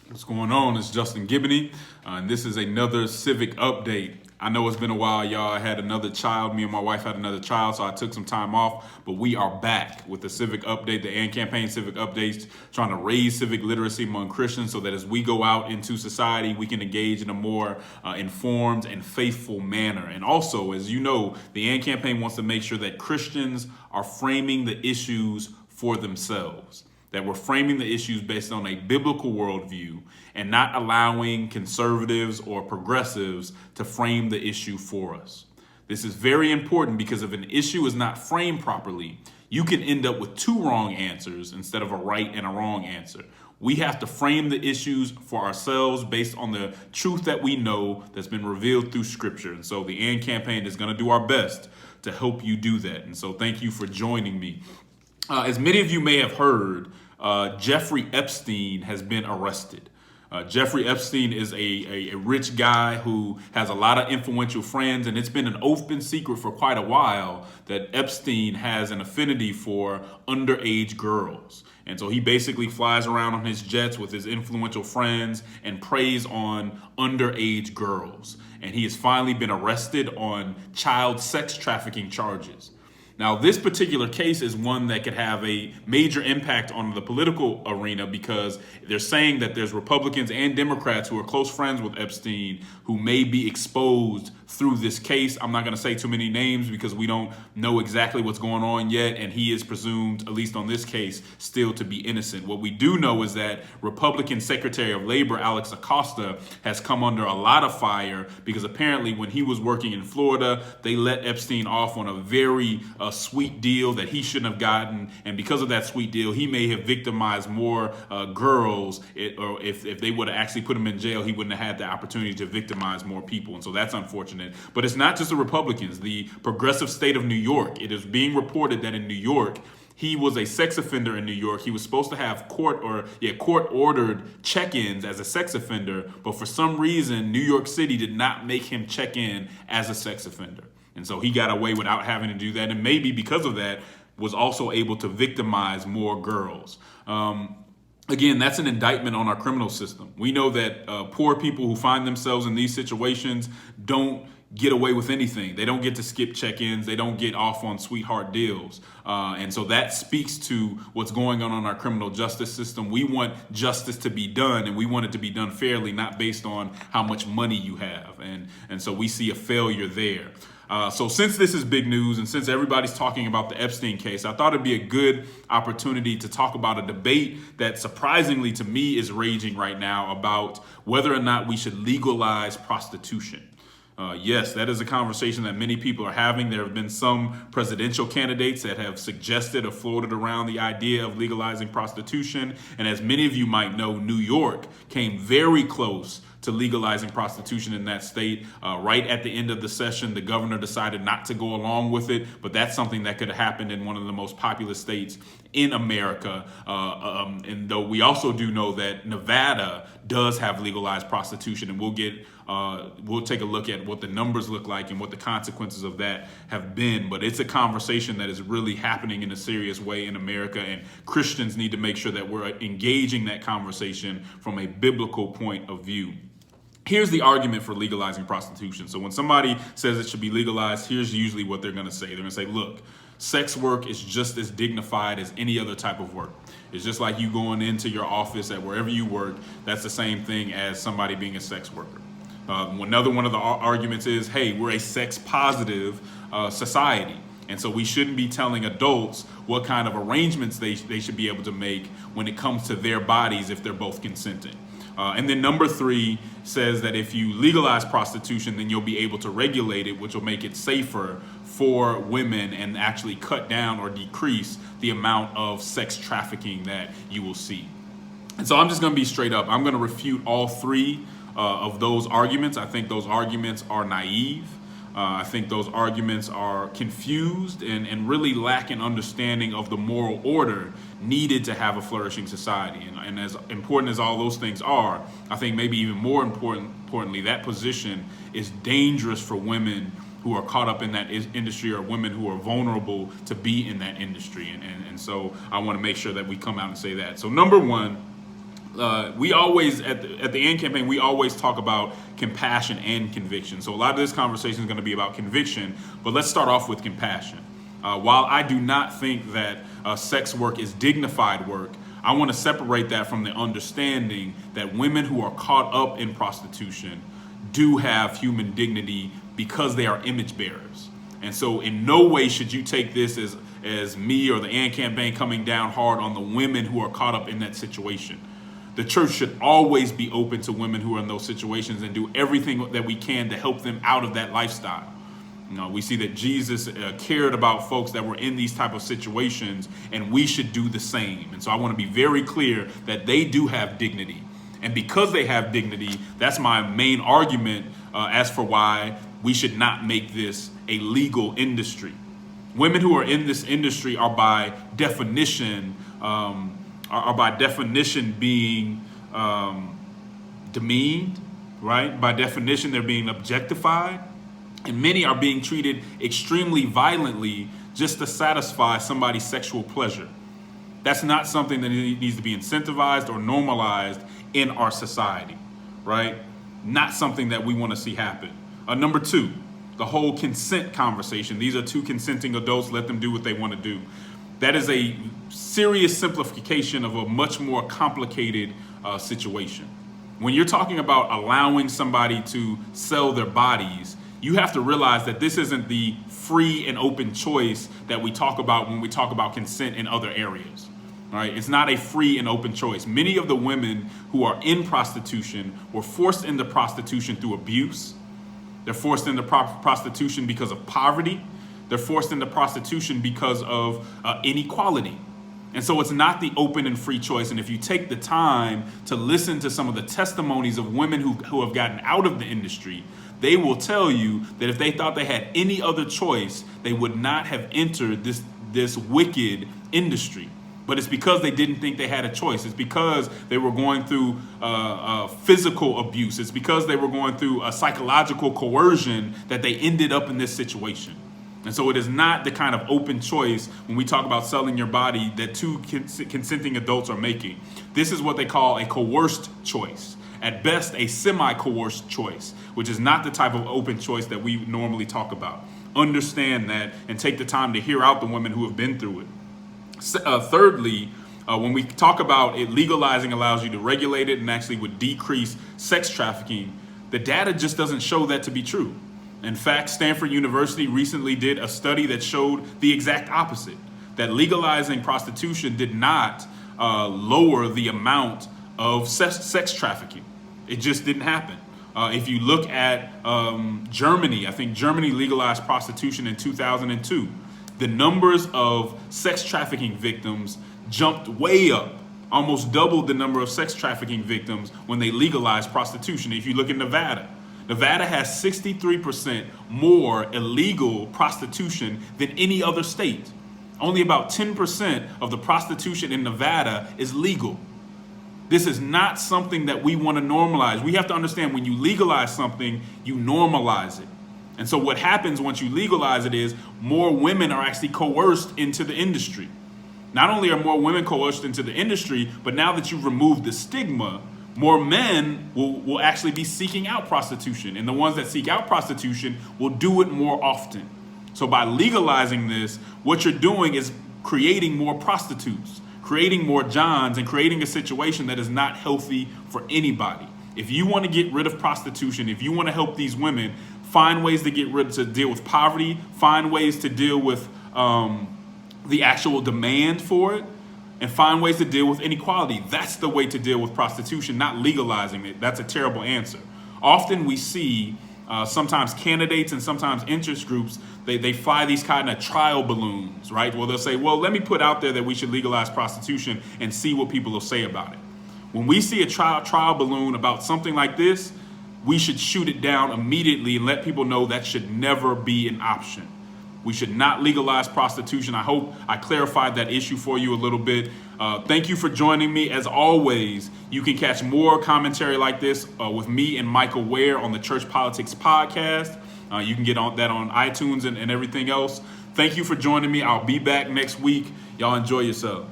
What's going on? It's Justin Gibney, and this is another civic update. I know it's been a while, y'all. I had another child. Me and my wife had another child, so I took some time off. But we are back with the civic update, the AND campaign civic updates, trying to raise civic literacy among Christians so that as we go out into society, we can engage in a more informed and faithful manner. And also, as you know, the AND campaign wants to make sure that Christians are framing the issues for themselves, that we're framing the issues based on a biblical worldview and not allowing conservatives or progressives to frame the issue for us. This is very important because if an issue is not framed properly, you can end up with two wrong answers instead of a right and a wrong answer. We have to frame the issues for ourselves based on the truth that we know that's been revealed through Scripture. And so the AND campaign is going to do our best to help you do that. And so thank you for joining me. As many of you may have heard, Jeffrey Epstein has been arrested. Jeffrey Epstein is a rich guy who has a lot of influential friends, and it's been an open secret for quite a while that Epstein has an affinity for underage girls. And so he basically flies around on his jets with his influential friends and preys on underage girls. And he has finally been arrested on child sex trafficking charges. Now, this particular case is one that could have a major impact on the political arena because they're saying that there's Republicans and Democrats who are close friends with Epstein who may be exposed through this case. I'm not going to say too many names because we don't know exactly what's going on yet, and he is presumed, at least on this case, still to be innocent. What we do know is that Republican Secretary of Labor Alex Acosta has come under a lot of fire because apparently when he was working in Florida, they let Epstein off on a very sweet deal that he shouldn't have gotten, and because of that sweet deal, he may have victimized more girls. Or if they would have actually put him in jail, he wouldn't have had the opportunity to victimize more people, and so that's unfortunate. But it's not just the Republicans. The progressive state of New York, it is being reported that in New York, he was a sex offender in New York. He was supposed to have court-ordered check-ins as a sex offender, but for some reason, New York City did not make him check in as a sex offender. And so he got away without having to do that, and maybe because of that, was also able to victimize more girls. Again, that's an indictment on our criminal system. We know that poor people who find themselves in these situations don't get away with anything. They don't get to skip check-ins. They don't get off on sweetheart deals. And so that speaks to what's going on in our criminal justice system. We want justice to be done, and we want it to be done fairly, not based on how much money you have. And so we see a failure there. So since this is big news and since everybody's talking about the Epstein case, I thought it'd be a good opportunity to talk about a debate that surprisingly to me is raging right now about whether or not we should legalize prostitution. Yes, that is a conversation that many people are having. There have been some presidential candidates that have suggested or floated around the idea of legalizing prostitution. And as many of you might know, New York came very close to legalizing prostitution in that state. Right at the end of the session, the governor decided not to go along with it, but that's something that could have happened in one of the most populous states in America. And though we also do know that Nevada does have legalized prostitution, and we'll take a look at what the numbers look like and what the consequences of that have been. But it's a conversation that is really happening in a serious way in America, and Christians need to make sure that we're engaging that conversation from a biblical point of view. Here's the argument for legalizing prostitution. So when somebody says it should be legalized, here's usually what they're going to say. They're going to say, look, sex work is just as dignified as any other type of work. It's just like you going into your office at wherever you work. That's the same thing as somebody being a sex worker. Another one of the arguments is, hey, we're a sex positive society. And so we shouldn't be telling adults what kind of arrangements they should be able to make when it comes to their bodies if they're both consenting. And then number 3 says that if you legalize prostitution, then you'll be able to regulate it, which will make it safer for women and actually cut down or decrease the amount of sex trafficking that you will see. And so I'm just going to be straight up. I'm going to refute all 3 of those arguments. I think those arguments are naive. I think those arguments are confused and really lack an understanding of the moral order needed to have a flourishing society. And as important as all those things are, I think maybe even more importantly, that position is dangerous for women who are caught up in that industry or women who are vulnerable to be in that industry. And so I want to make sure that we come out and say that. So number 1, we always, at the AND campaign, we always talk about compassion and conviction. So a lot of this conversation is going to be about conviction, but let's start off with compassion. While I do not think that sex work is dignified work, I want to separate that from the understanding that women who are caught up in prostitution do have human dignity because they are image bearers. And so in no way should you take this as me or the AND campaign coming down hard on the women who are caught up in that situation. The church should always be open to women who are in those situations and do everything that we can to help them out of that lifestyle. We see that Jesus cared about folks that were in these type of situations, and we should do the same. And so I want to be very clear that they do have dignity. And because they have dignity, that's my main argument as for why we should not make this a legal industry. Women who are in this industry are by definition being demeaned, right? By definition, they're being objectified. And many are being treated extremely violently just to satisfy somebody's sexual pleasure. That's not something that needs to be incentivized or normalized in our society, right? Not something that we want to see happen. Number two, the whole consent conversation. These are two consenting adults. Let them do what they want to do. That is a serious simplification of a much more complicated situation. When you're talking about allowing somebody to sell their bodies, you have to realize that this isn't the free and open choice that we talk about when we talk about consent in other areas. All right? It's not a free and open choice. Many of the women who are in prostitution were forced into prostitution through abuse. They're forced into prostitution because of poverty. They're forced into prostitution because of inequality. And so it's not the open and free choice. And if you take the time to listen to some of the testimonies of women who have gotten out of the industry, they will tell you that if they thought they had any other choice, they would not have entered this wicked industry. But it's because they didn't think they had a choice. It's because they were going through physical abuse. It's because they were going through a psychological coercion that they ended up in this situation. And so it is not the kind of open choice when we talk about selling your body that two consenting adults are making. This is what they call a coerced choice. At best, a semi-coerced choice, which is not the type of open choice that we normally talk about. Understand that and take the time to hear out the women who have been through it. Thirdly, when we talk about it, legalizing allows you to regulate it and actually would decrease sex trafficking. The data just doesn't show that to be true. In fact, Stanford University recently did a study that showed the exact opposite, that legalizing prostitution did not lower the amount of sex trafficking. It just didn't happen. If you look at Germany, I think Germany legalized prostitution in 2002. The numbers of sex trafficking victims jumped way up, almost doubled the number of sex trafficking victims when they legalized prostitution. If you look at Nevada, Nevada has 63% more illegal prostitution than any other state. Only about 10% of the prostitution in Nevada is legal. This is not something that we want to normalize. We have to understand when you legalize something, you normalize it. And so what happens once you legalize it is more women are actually coerced into the industry. Not only are more women coerced into the industry, but now that you've removed the stigma, more men will actually be seeking out prostitution. And the ones that seek out prostitution will do it more often. So by legalizing this, what you're doing is creating more prostitutes, creating more Johns, and creating a situation that is not healthy for anybody. If you want to get rid of prostitution, if you want to help these women, find ways to deal with poverty, find ways to deal with the actual demand for it, and find ways to deal with inequality. That's the way to deal with prostitution, not legalizing it. That's a terrible answer. Often we see sometimes candidates and sometimes interest groups, they fly these kind of trial balloons, right? Well, they'll say, well, let me put out there that we should legalize prostitution and see what people will say about it. When we see a trial balloon about something like this, we should shoot it down immediately and let people know that should never be an option. We should not legalize prostitution. I hope I clarified that issue for you a little bit. Thank you for joining me. As always, you can catch more commentary like this with me and Michael Ware on the Church Politics Podcast. You can get that on iTunes and everything else. Thank you for joining me. I'll be back next week. Y'all enjoy yourselves.